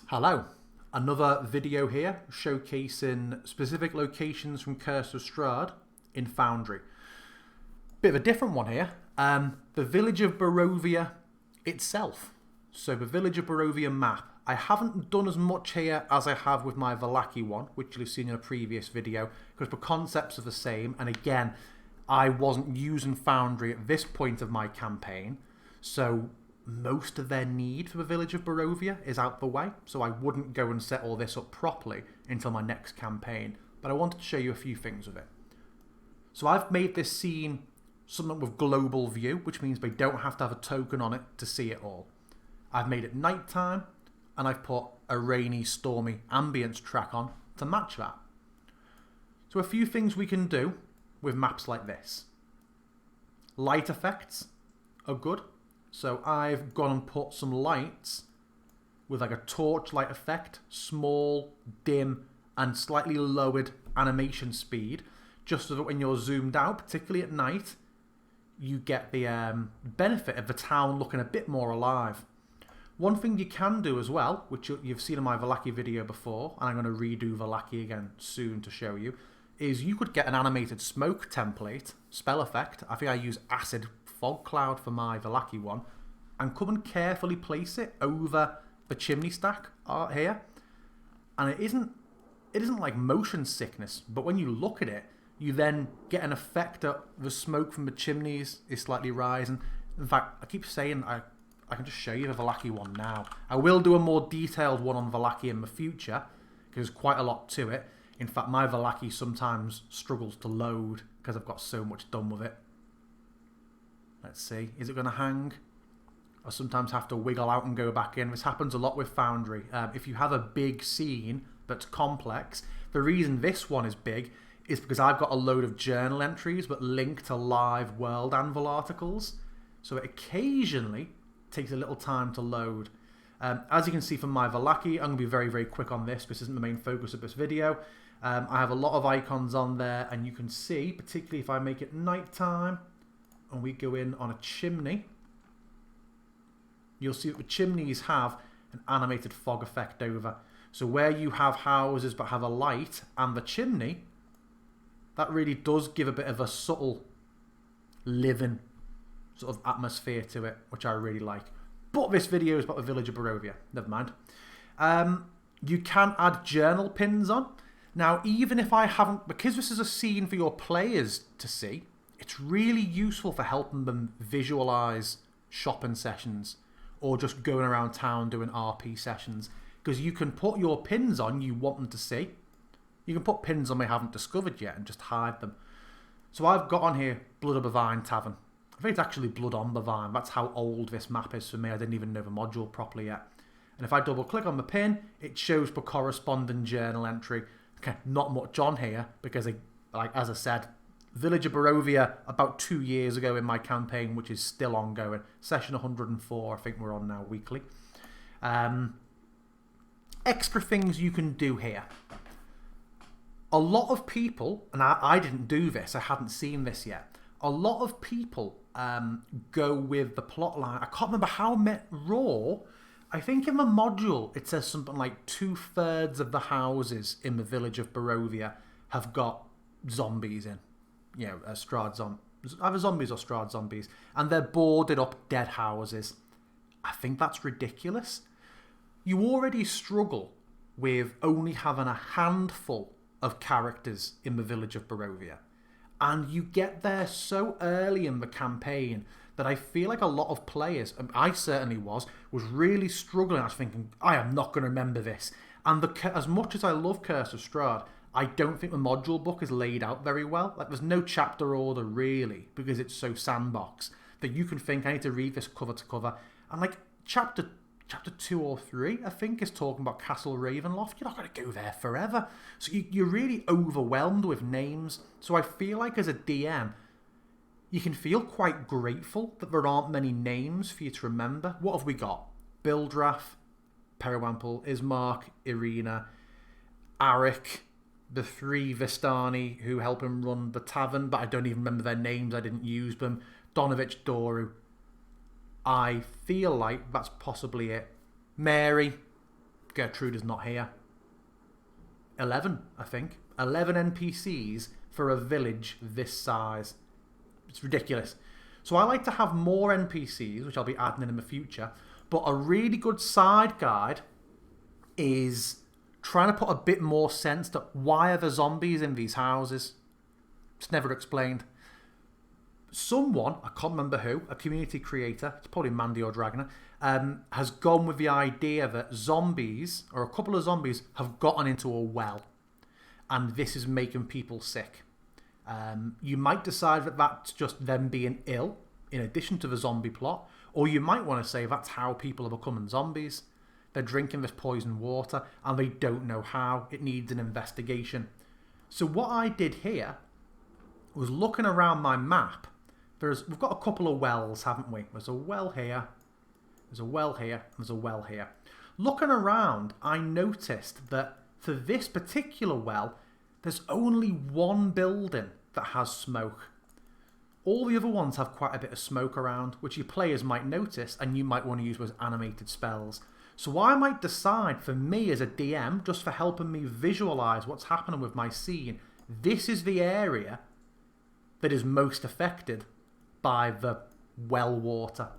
Hello, another video here showcasing specific locations from Curse of Strahd in Foundry. Bit of a different one here, the Village of Barovia itself. So the Village of Barovia map. I haven't done as much here as I have with my Vallaki one, which you'll have seen in a previous video, because the concepts are the same, and again, I wasn't using Foundry at this point of my campaign, so most of their need for the Village of Barovia is out the way, so I wouldn't go and set all this up properly until my next campaign, but I wanted to show you a few things of it. So I've made this scene something with global view, which means they don't have to have a token on it to see it all. I've made it nighttime, and I've put a rainy, stormy ambience track on to match that. So a few things we can do with maps like this. Light effects are good. So I've gone and put some lights with like a torchlight effect, small, dim, and slightly lowered animation speed, just so that when you're zoomed out, particularly at night, you get the benefit of the town looking a bit more alive. One thing you can do as well, which you've seen in my Vallaki video before, and I'm going to redo Vallaki again soon to show you, is you could get an animated smoke template, spell effect. I think I use acid fog cloud for my Vallaki one, and come and carefully place it over the chimney stack art here. And it isn't like motion sickness, but when you look at it, you then get an effect that the smoke from the chimneys is slightly rising. In fact, I keep saying I can just show you the Vallaki one now. I will do a more detailed one on Vallaki in the future, because there's quite a lot to it. In fact, my Vallaki sometimes struggles to load because I've got so much done with it. Let's see, is it going to hang? I sometimes have to wiggle out and go back in. This happens a lot with Foundry. If you have a big scene that's complex, the reason this one is big is because I've got a load of journal entries that link to live World Anvil articles. So it occasionally takes a little time to load. As you can see from my Vallaki, I'm going to be very, very quick on this. This isn't the main focus of this video. I have a lot of icons on there, and you can see, particularly if I make it nighttime, and we go in on a chimney, you'll see that the chimneys have an animated fog effect over. So where you have houses but have a light and the chimney, that really does give a bit of a subtle living sort of atmosphere to it, which I really like. But this video is about the Village of Barovia. Never mind. You can add journal pins on. Now, even if I haven't, because this is a scene for your players to see, it's really useful for helping them visualize shopping sessions or just going around town doing RP sessions, because you can put your pins on you want them to see. You can put pins on they haven't discovered yet and just hide them. So I've got on here Blood of the Vine Tavern. I think it's actually Blood on the Vine. That's how old this map is for me. I didn't even know the module properly yet. And if I double click on the pin, it shows the corresponding journal entry. Okay, not much on here because, like as I said, Village of Barovia about 2 years ago in my campaign, which is still ongoing. Session 104, I think we're on now weekly. Extra things you can do here. A lot of people, and I didn't do this, I hadn't seen this yet. A lot of people go with the plot line. I can't remember how raw. I think in the module it says something like 2/3 of the houses in the Village of Barovia have got zombies in. You know, Strahd zombies, either zombies or Strahd zombies, and they're boarded up dead houses. I think that's ridiculous. You already struggle with only having a handful of characters in the Village of Barovia, and you get there so early in the campaign that I feel like a lot of players, and I certainly was really struggling. I was thinking, I am not going to remember this. And as much as I love Curse of Strahd, I don't think the module book is laid out very well. Like, there's no chapter order really, because it's so sandbox that you can think, I need to read this cover to cover. And like chapter 2 or 3, I think, is talking about Castle Ravenloft. You're not going to go there forever. So you're really overwhelmed with names. So I feel like as a DM, you can feel quite grateful that there aren't many names for you to remember. What have we got? Bildrath, Periwample, Ismark, Irina, Arik, the 3 Vistani who help him run the tavern, but I don't even remember their names, I didn't use them. Donovich, Doru. I feel like that's possibly it. Mary, Gertrude is not here. 11, I think. 11 NPCs for a village this size. It's ridiculous. So I like to have more NPCs, which I'll be adding in the future. But a really good side guide is trying to put a bit more sense to why are the zombies in these houses. It's never explained. Someone, I can't remember who, a community creator, it's probably Mandy or Dragner, has gone with the idea that zombies, or a couple of zombies, have gotten into a well. And this is making people sick. You might decide that that's just them being ill, in addition to the zombie plot. Or you might want to say that's how people are becoming zombies. They're drinking this poisoned water, and they don't know how. It needs an investigation. So what I did here was looking around my map. We've got a couple of wells, haven't we? There's a well here. There's a well here. And there's a well here. Looking around, I noticed that for this particular well, there's only one building that has smoke. All the other ones have quite a bit of smoke around, which your players might notice, and you might want to use those animated spells. So I might decide, for me as a DM, just for helping me visualise what's happening with my scene, this is the area that is most affected by the well water.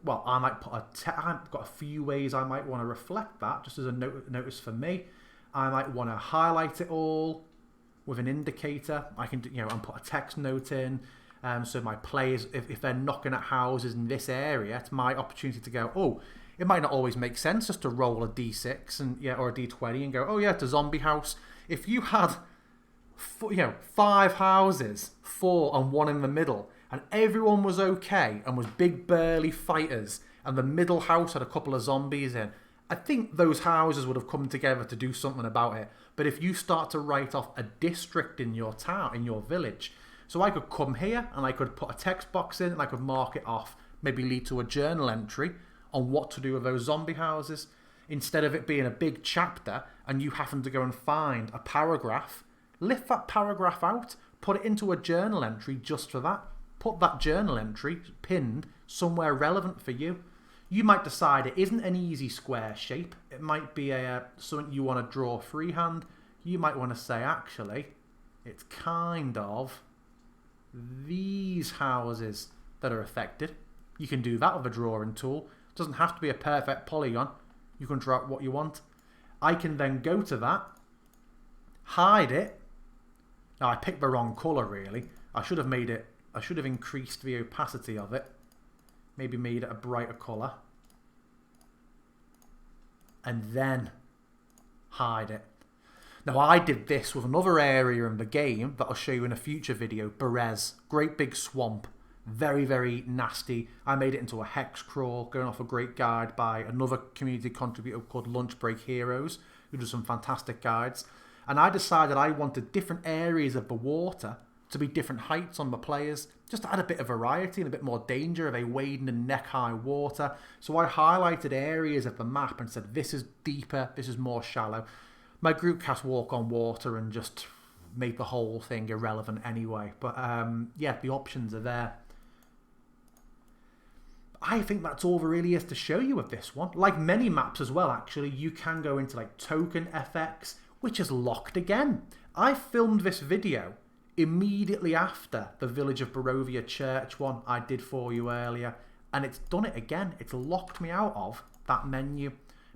Well, I might put I've got a few ways I might want to reflect that, just as a notice for me. I might want to highlight it all with an indicator. I can, and put a text note in. So my players, if they're knocking at houses in this area, it's my opportunity to go, oh, it might not always make sense just to roll a d6 and or a d20 and go, oh yeah, it's a zombie house. If you had 5 houses, 4 and 1 in the middle, and everyone was okay and was big burly fighters, and the middle house had a couple of zombies in, I think those houses would have come together to do something about it. But if you start to write off a district in your town, in your village, so I could come here and I could put a text box in and I could mark it off, maybe lead to a journal entry on what to do with those zombie houses, instead of it being a big chapter and you having to go and find a paragraph, lift that paragraph out, put it into a journal entry just for that, put that journal entry pinned somewhere relevant for you. You might decide it isn't an easy square shape, it might be something you want to draw freehand. You might want to say, actually, it's kind of these houses that are affected. You can do that with a drawing tool. It doesn't have to be a perfect polygon. You can draw what you want. I can then go to that, hide it. Now I picked the wrong colour really. I should have increased the opacity of it. Maybe made it a brighter colour. And then hide it. Now I did this with another area in the game that I'll show you in a future video. Berez. Great big swamp. Very, very nasty. I made it into a hex crawl, going off a great guide by another community contributor called Lunch Break Heroes, who does some fantastic guides. And I decided I wanted different areas of the water to be different heights on the players, just to add a bit of variety and a bit more danger. Are they wading in neck-high water? So I highlighted areas of the map and said, this is deeper, this is more shallow. My group cast Walk on Water and just made the whole thing irrelevant anyway. But yeah, the options are there. I think that's all there really is to show you with this one. Like many maps as well, actually, you can go into like token FX, which is locked again. I filmed this video immediately after the Village of Barovia church one I did for you earlier, and it's done it again. It's locked me out of that menu.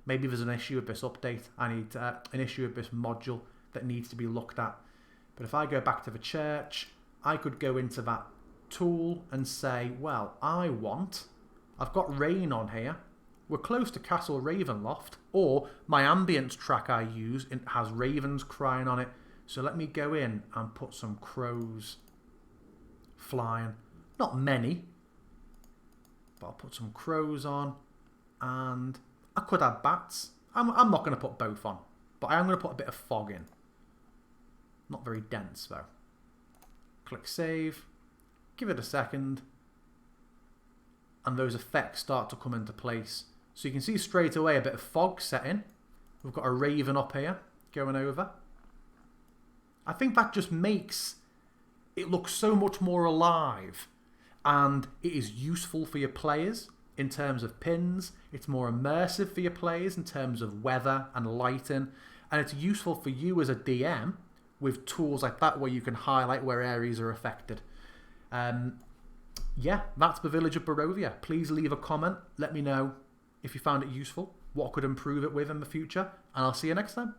Maybe there's an issue with this update. I need an issue with this module that needs to be looked at. But if I go back to the church, I could go into that tool and say, well, I've got rain on here. We're close to Castle Ravenloft, or my ambience track I use, it has ravens crying on it. So let me go in and put some crows flying. Not many, but I'll put some crows on, and I could add bats. I'm not going to put both on, but I am going to put a bit of fog in. Not very dense though. Click save, give it a second, and those effects start to come into place. So you can see straight away a bit of fog set in. We've got a raven up here going over. I think that just makes it look so much more alive, and it is useful for your players. in terms of pins. It's more immersive for your players in terms of weather and lighting. And it's useful for you as a DM with tools like that where you can highlight where areas are affected. Yeah, that's the Village of Barovia. Please leave a comment. Let me know if you found it useful, what I could improve it with in the future. And I'll see you next time.